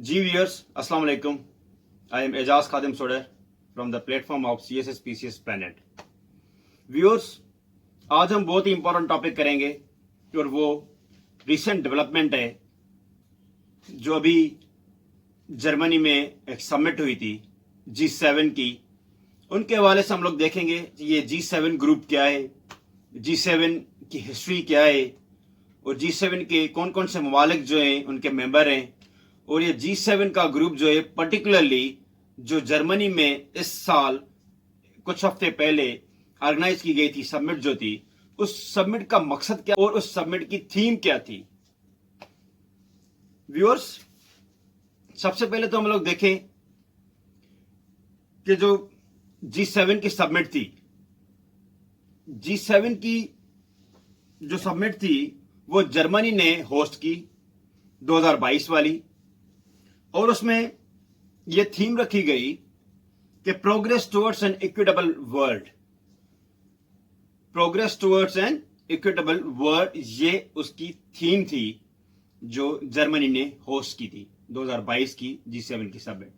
जी viewers अस्सलाम वालेकुम। I am Ejaz Khadim Sodhar from the platform of CSS PCS planet. Viewers, आज हम बहुत ही इंपॉर्टेंट टॉपिक करेंगे और वो रिसेंट डेवलपमेंट है जो अभी जर्मनी में एक समिट हुई थी G7 की। उनके हवाले से हम लोग देखेंगे ये G7 ग्रुप क्या है, G7 की हिस्ट्री क्या है और G7 के कौन कौन से ममालिक जो हैं उनके मेंबर हैं, और ये G7 का ग्रुप जो है पर्टिकुलरली जो जर्मनी में इस साल कुछ हफ्ते पहले ऑर्गेनाइज की गई थी समिट जो थी, उस समिट का मकसद क्या और उस समिट की थीम क्या थी। व्यूअर्स, सबसे पहले तो हम लोग देखें कि जो G7 की समिट थी, G7 की जो समिट थी वो जर्मनी ने होस्ट की 2022 वाली, और उसमें यह थीम रखी गई कि progress towards an equitable world. Progress towards an equitable world, ये उसकी थीम थी जो जर्मनी ने होस्ट की थी 2022 की G7 की समिट।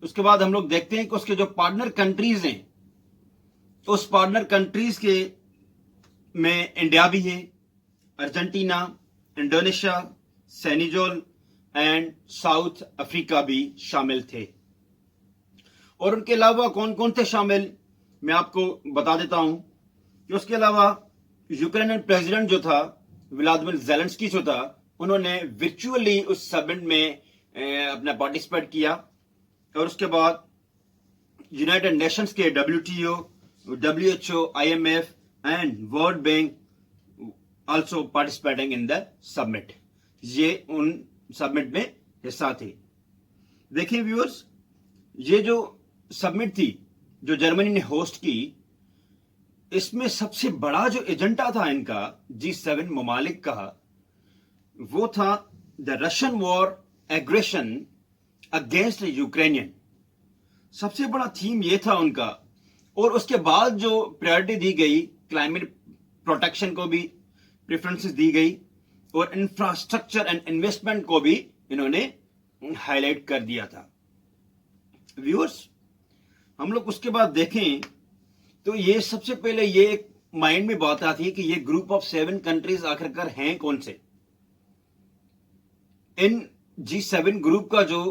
उसके बाद हम लोग देखते हैं कि उसके जो पार्टनर कंट्रीज हैं, उस पार्टनर कंट्रीज के में इंडिया भी है, Argentina, Indonesia, Senegal and south Africa भी शामिल थे। और उनके अलावा कौन कौन थे शामिल, मैं आपको बता देता हूं कि उसके अलावा यूक्रेनियन प्रेसिडेंट जो था व्लादिमीर ज़ेलेंस्की जो था, उन्होंने वर्चुअली उस समिट में अपना पार्टिसिपेट किया। और उसके बाद यूनाइटेड नेशंस के WTO, WHO, IMF and world bank also participating in the summit. ये उन समिट में हिस्सा थे। देखिए व्यूअर्स, ये जो समिट थी जो जर्मनी ने होस्ट की, इसमें सबसे बड़ा जो एजेंडा था इनका G7 ममालिक का, वो था the Russian war aggression against Ukrainian. सबसे बड़ा थीम ये था उनका। और उसके बाद जो प्रायोरिटी दी गई, क्लाइमेट प्रोटेक्शन को भी प्रेफरेंसेस दी गई और इंफ्रास्ट्रक्चर एंड इन्वेस्टमेंट को भी इन्होंने हाईलाइट कर दिया था। व्यूअर्स, हम लोग उसके बाद देखें तो ये सबसे पहले ये एक माइंड में बात आती है कि ये ग्रुप ऑफ 7 कंट्रीज आखिरकार हैं कौन से। इन G7 ग्रुप का जो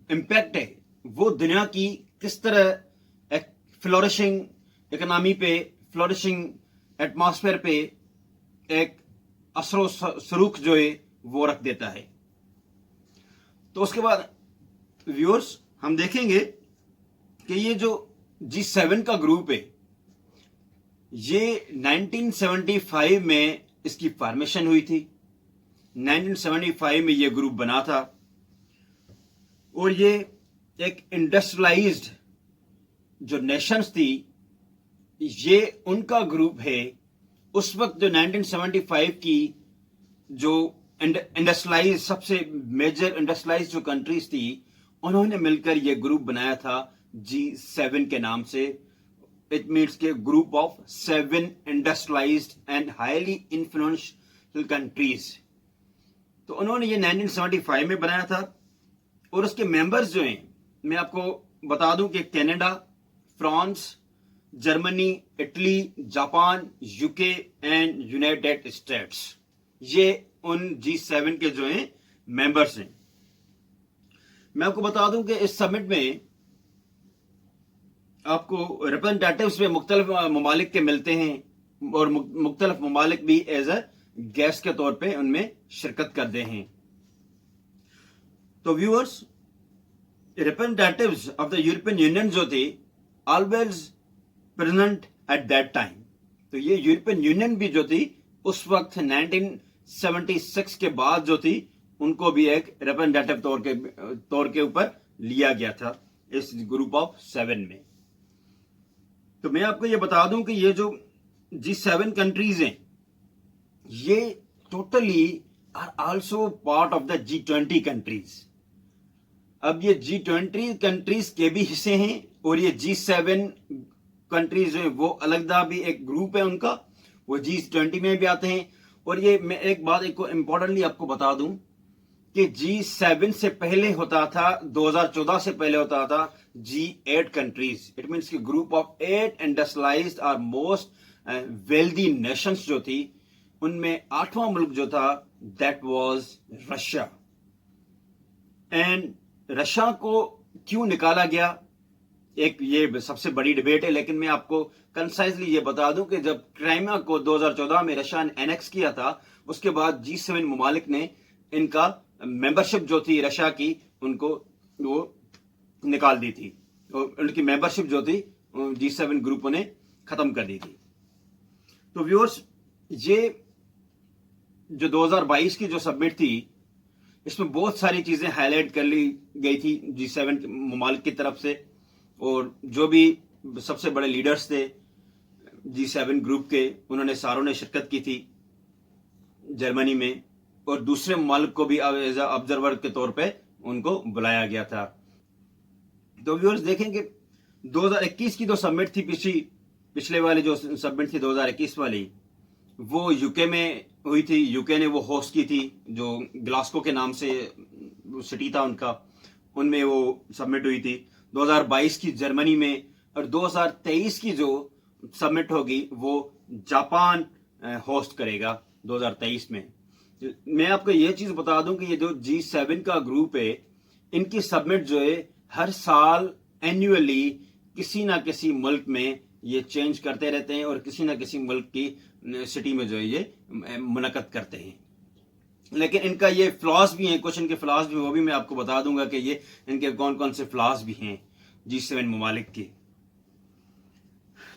इंपैक्ट है वो दुनिया की किस तरह एक फ्लोरिशिंग इकोनॉमी पे, फ्लोरिशिंग एटमॉस्फेयर पे एक असरो सरूख जो है वो रख देता है। तो उसके बाद व्यूअर्स, हम देखेंगे कि ये जो G7 का ग्रुप है, ये 1975 में इसकी फॉर्मेशन हुई थी। 1975 में ये ग्रुप बना था और ये एक इंडस्ट्रियलाइज्ड जो नेशंस थी, ये उनका ग्रुप है। उस वक्त जो 1975 की जो इंडस्ट्रियलाइज सबसे मेजर इंडस्ट्रियलाइज जो कंट्रीज थी, उन्होंने मिलकर ये ग्रुप बनाया था G7 के नाम से। इट मीन्स के group of 7 industrialised and highly influential countries. तो उन्होंने ये 1975 में बनाया था। और उसके मेंबर्स जो हैं, मैं आपको बता दूं कि Canada, France, Germany, Italy, Japan, UK and United states, ये उन G7 के जो हैं मेंबर्स हैं। मैं आपको बता दूं कि इस समिट में आपको रिप्रेजेंटेटिव्स में मुख्तलिफ ममालिक के मिलते हैं और मुख्तलिफ ममालिक भी एज अ गेस्ट के तौर पे उनमें शिरकत करते हैं। तो viewers, representatives of the European union जो थे always present at that time. तो ये यूरोपियन यूनियन भी जो थी उस वक्त 1976 के बाद जो थी, उनको भी एक रिप्रेजेंटेटिव तौर के ऊपर लिया गया था इस ग्रुप ऑफ 7 में। तो मैं आपको ये बता दूं कि ये जो G7 कंट्रीज हैं, ये totally are also part of the G20 countries. अब ये G20 कंट्रीज के भी हिस्से हैं और ये G7 कंट्रीज हैं वो अलग भी एक ग्रुप है उनका, वो G20 में भी आते हैं। और ये मैं एक बात को इम्पोर्टेंटली आपको बता दूं کہ G7 سے پہلے ہوتا تھا 2014 سے پہلے ہوتا تھا G8 کنٹریز. اٹ مینس کہ گروپ آف 8 انڈسٹریلائزڈ اور موسٹ ویلدی نیشنز جو تھی ان میں 8واں ملک جو تھا that was Russia. And Russia کو کیوں نکالا گیا ایک یہ سب سے بڑی ڈبیٹ ہے, لیکن میں آپ کو کنسائزلی یہ بتا دوں کہ جب کرائمیا کو 2014 میں رشیا نے اینیکس کیا تھا اس کے بعد G7 ممالک نے ان کا ممبرشپ جو تھی رشیا کی ان کو وہ نکال دی تھی, ان کی ممبرشپ جو تھی G7 گروپوں نے ختم کر دی تھی. تو ویورز یہ جو 2022 کی جو سبمٹ تھی اس میں بہت ساری چیزیں ہائی لائٹ کر لی گئی تھی G7 ممالک کی طرف سے, اور جو بھی سب سے بڑے لیڈرز تھے G7 گروپ کے انہوں نے ساروں نے شرکت کی تھی جرمنی میں, اور دوسرے ممالک کو بھی ایز اے آبزرور کے طور پہ ان کو بلایا گیا تھا. تو ویورز دیکھیں کہ 2021 کی جو سبمٹ تھی پچھلے والی جو سبمٹ تھی 2021 والی وہ یو کے میں ہوئی تھی. یو کے نے وہ ہوسٹ کی تھی, جو گلاسکو کے نام سے سٹی تھا ان کا, ان میں وہ سبمٹ ہوئی تھی. 2022 کی جرمنی میں, اور 2023 کی جو سبمٹ ہوگی وہ جاپان ہوسٹ کرے گا 2023 میں. میں آپ کو یہ چیز بتا دوں کہ یہ جو G7 کا گروپ ہے ان کی سبمٹ جو ہے ہر سال اینیولی کسی نہ کسی ملک میں یہ چینج کرتے رہتے ہیں اور کسی نہ کسی ملک کی سٹی میں جو ہے یہ منعقد کرتے ہیں. لیکن ان کا یہ فلاز بھی ہیں, کچھ ان کے فلاز بھی, وہ بھی میں آپ کو بتا دوں گا کہ یہ ان کے کون کون سے فلاز بھی ہیں G7 ممالک کے.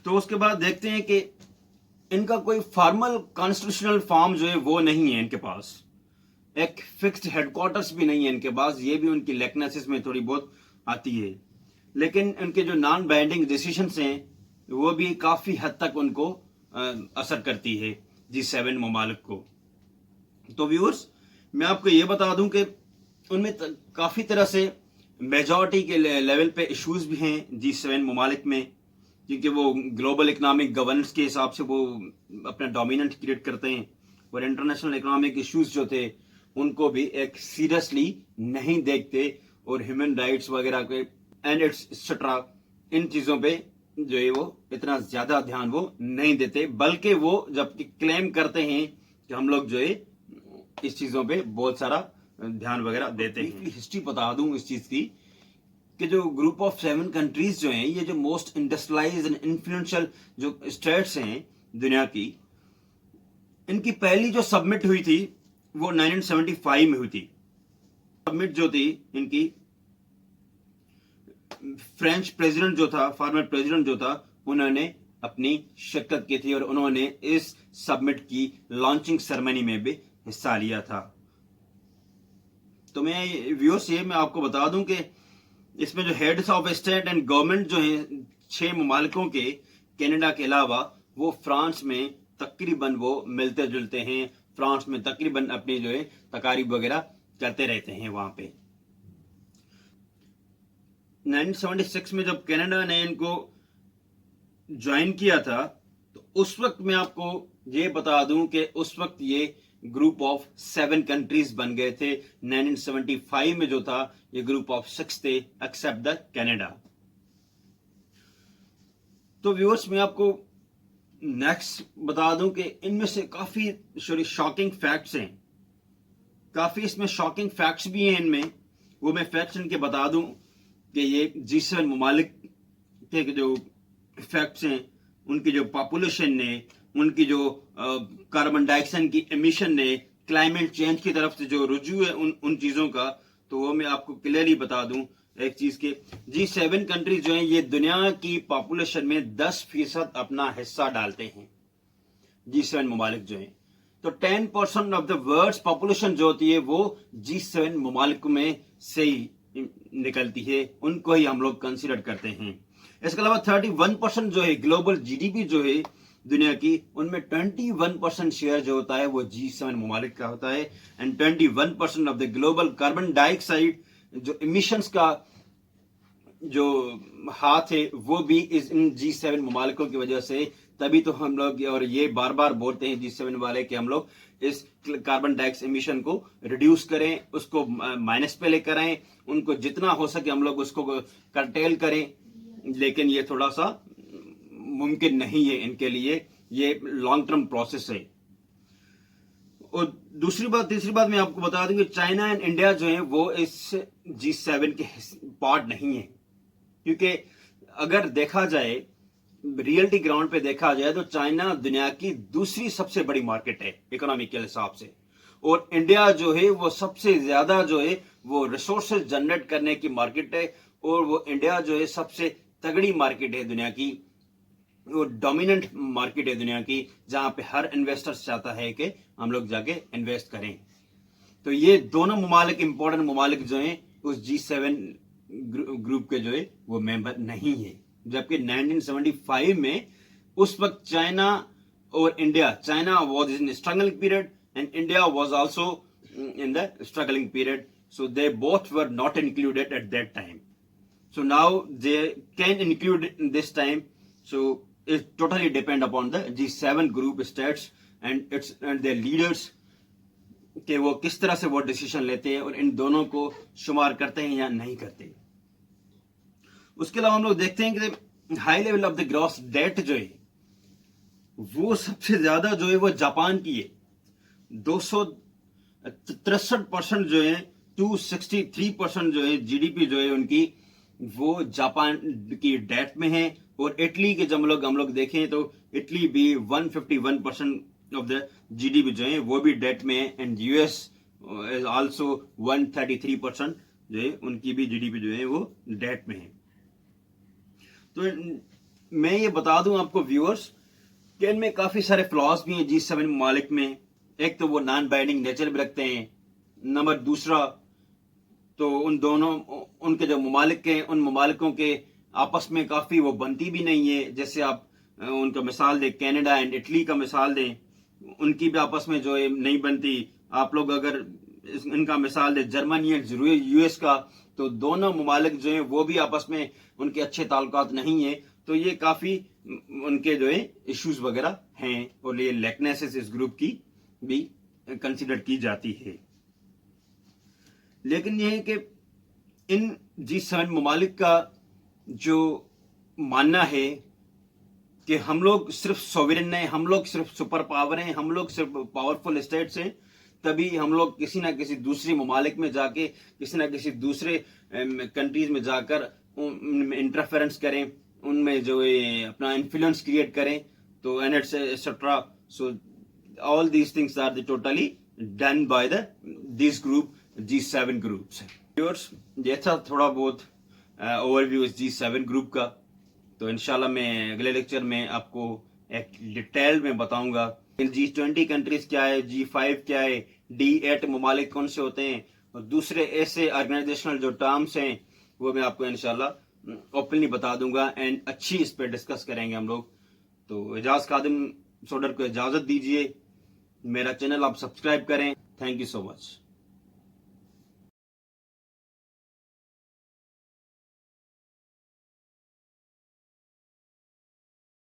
تو اس کے بعد دیکھتے ہیں کہ ان کا کوئی فارمل کانسٹیٹیوشنل فارم جو ہے وہ نہیں ہے ان کے پاس, ایک فکسڈ ہیڈ کوارٹرز بھی نہیں ہے ان کے پاس, یہ بھی ان کی لیکنیسز میں تھوڑی بہت آتی ہے. لیکن ان کے جو نان بائنڈنگ ڈیسیشنز ہیں وہ بھی کافی حد تک ان کو اثر کرتی ہے G7 ممالک کو. تو ویورز میں آپ کو یہ بتا دوں کہ ان میں کافی طرح سے میجورٹی کے لیول پہ ایشوز بھی ہیں G7 ممالک میں, کیونکہ وہ گلوبل اکنامک گورننس کے حساب سے وہ اپنا ڈومیننٹ کریٹ کرتے ہیں, اور انٹرنیشنل اکنامک ایشوز جو تھے ان کو بھی ایک سیریسلی نہیں دیکھتے, اور ہیومن رائٹس وغیرہ کے اینڈ ایٹسٹرا ان چیزوں پہ جو ہے وہ اتنا زیادہ دھیان وہ نہیں دیتے, بلکہ وہ جب کلیم کرتے ہیں کہ ہم لوگ جو ہے اس چیزوں پہ بہت سارا دھیان وغیرہ دیتے ہیں. ہسٹری بتا دوں اس چیز کی کہ جو گروپ آف 7 کنٹریز جو ہیں یہ جو موسٹ انڈسٹریلائز اینڈ انفلوئنشل جو اسٹیٹس ہیں دنیا کی, ان کی پہلی جو سبمٹ ہوئی تھی وہ 1975 میں ہوئی تھی. سبمٹ جو تھی ان کی فرینچ پریزیڈنٹ جو تھا, فارمر پریزیڈنٹ جو تھا, انہوں نے اپنی شرکت کی تھی اور انہوں نے اس سبمٹ کی لانچنگ سرمنی میں بھی حصہ لیا تھا. تو میں ویورز یہ میں آپ کو بتا دوں کہ اس میں جو heads of state and government جو ہیں 6 ممالکوں کے کینیڈا کے علاوہ وہ فرانس میں تقریباً وہ ملتے جلتے ہیں, فرانس میں تقریباً اپنی جو ہے تقاریب وغیرہ کرتے رہتے ہیں وہاں پہ. 1976 میں جب کینیڈا نے ان کو جوائن کیا تھا تو اس وقت میں آپ کو یہ بتا دوں کہ اس وقت یہ گروپ آف 7 کنٹریز بن گئے تھے. 1975 میں جو تھا یہ گروپ آف 6 تھے ایکسپٹ دا کینیڈا. تو ویورز میں آپ کو نیکسٹ بتا دوں کہ ان میں سے کافی شاکنگ فیکٹس ہیں, کافی اس میں شاکنگ فیکٹس بھی ہیں ان میں, وہ میں فیکٹس ان کے بتا دوں کہ یہ G7 ممالک کے جو فیکٹس ہیں, ان کی جو پاپولیشن نے, ان کی جو کاربن ڈائی آکسائڈ کی ایمیشن نے, کلائمیٹ چینج کی طرف سے جو رجوع ہے ان چیزوں کا, تو وہ میں آپ کو کلیئرلی بتا دوں ایک چیز کہ G7 کنٹریز جو ہیں یہ دنیا کی پاپولیشن میں 10% اپنا حصہ ڈالتے ہیں. G7 ممالک جو ہیں تو 10% آف دا ورلڈ پاپولیشن جو ہوتی ہے وہ G7 ممالک میں سے ہی نکلتی ہے, ان کو ہی ہم لوگ کنسیڈر کرتے ہیں. اس کے علاوہ 31% جو ہے گلوبل جی ڈی پی جو ہے دنیا کی, ان میں 21% شیئر جو ہوتا ہے وہ G7 ممالک کا ہوتا ہے, and 21% of the global carbon dye oxide جو امیشنز کا جو ہاتھ ہے وہ بھی ان G7 ممالکوں کی وجہ سے तभी तो हम लोग, और ये बार बार बोलते हैं G7 वाले कि हम लोग इस कार्बन डाइऑक्साइड एमिशन को रिड्यूस करें, उसको माइनस पे लेकर आए, उनको जितना हो सके हम लोग उसको कर्टेल करें, लेकिन ये थोड़ा सा मुमकिन नहीं है इनके लिए, ये लॉन्ग टर्म प्रोसेस है। और तीसरी बात मैं आपको बता दूं कि चाइना एंड इंडिया जो है वो इस G7 के पार्ट नहीं है, क्योंकि अगर देखा जाए रियलिटी ग्राउंड पे देखा जाए तो चाइना दुनिया की दूसरी सबसे बड़ी मार्केट है इकोनॉमी के हिसाब से, और इंडिया जो है वो सबसे ज्यादा जो है वो रिसोर्सेज जनरेट करने की मार्केट है, और वो इंडिया जो है सबसे तगड़ी मार्केट है दुनिया की, वो डोमिनेंट मार्केट है दुनिया की, जहां पे हर इन्वेस्टर चाहता है कि हम लोग जाके इन्वेस्ट करें। तो ये दोनों ममालिक, इंपॉर्टेंट ममालिक जो हैं उस G7 ग्रुप के जो है वो मेंबर नहीं है, जबकि 1975 में उस वक्त चाइना और India, China was in struggling period and India was also in the struggling period, so they both were not included at that time, so now they can include in this time, so it totally depend upon the G7 group states and their leaders कि वो किस तरह से वो decision लेते हैं और इन दोनों को शुमार करते हैं या नहीं करते। उसके अलावा हम लोग देखते हैं कि high level of the gross debt जो है वो सबसे ज्यादा जो है वो जापान की है, 263% जो है, 263% जो है जीडीपी जो है उनकी वो जापान की डेट में है, और इटली के जब हम लोग देखें तो इटली भी 151% ऑफ द जीडीपी जो है वो भी डेट में है, एंड यूएस इज आल्सो 133% जो है उनकी भी जीडीपी जो है वो डेट में है। तो मैं ये बता दूं आपको व्यूअर्स कि इनमें काफी सारे फ्लॉज भी हैं G7 ममालिक में। एक तो वो नॉन बाइंडिंग नेचर भी रखते हैं, नंबर दूसरा तो उन दोनों, उनके जो ममालिक हैं उन ममालिकों के आपस में काफी वो बनती भी नहीं है। जैसे आप उनका मिसाल दें, कनाडा एंड इटली का मिसाल दें, उनकी भी आपस में जो है नहीं बनती। आप लोग अगर इनका मिसाल दें जर्मनी एंड यूएस का, तो दोनों ममालिक जो है वो भी आपस में उनके अच्छे ताल्लुकात नहीं है, तो ये काफी उनके जो है इश्यूज वगैरह हैं, और ये लेकनेसेस इस ग्रुप की भी कंसिडर की जाती है। लेकिन यह है कि इन G7 ममालिक का जो मानना है कि हम लोग सिर्फ सॉवरेन हैं, हम लोग सिर्फ सुपर पावर हैं, हम लोग सिर्फ पावरफुल स्टेट्स हैं, तभी हम लोग किसी ना किसी दूसरे ममालिक में जाके, किसी ना किसी दूसरे कंट्रीज में जाकर इंटरफेरेंस करें, उनमें जो है अपना इन्फ्लुएंस क्रिएट करें, तो and etcetera. So all these things are totally done by the this group G7 groups. Viewers, ये था थोड़ा बहुत ओवरव्यू इस G7 ग्रुप का। तो इंशाल्लाह मैं अगले लेक्चर में आपको एक डिटेल में बताऊंगा G20 कंट्रीज क्या है, G5 क्या है, D8 ममालिक कौन से होते हैं, और दूसरे ऐसे ऑर्गेनाइजेशनल जो टर्म्स हैं वो मैं आपको इंशाल्लाह ओपनली बता दूंगा, एंड अच्छी इस पर डिस्कस करेंगे हम लोग। तो एजाज खादिम सोडर को इजाजत दीजिए, मेरा चैनल आप सब्सक्राइब करें। Thank you so much.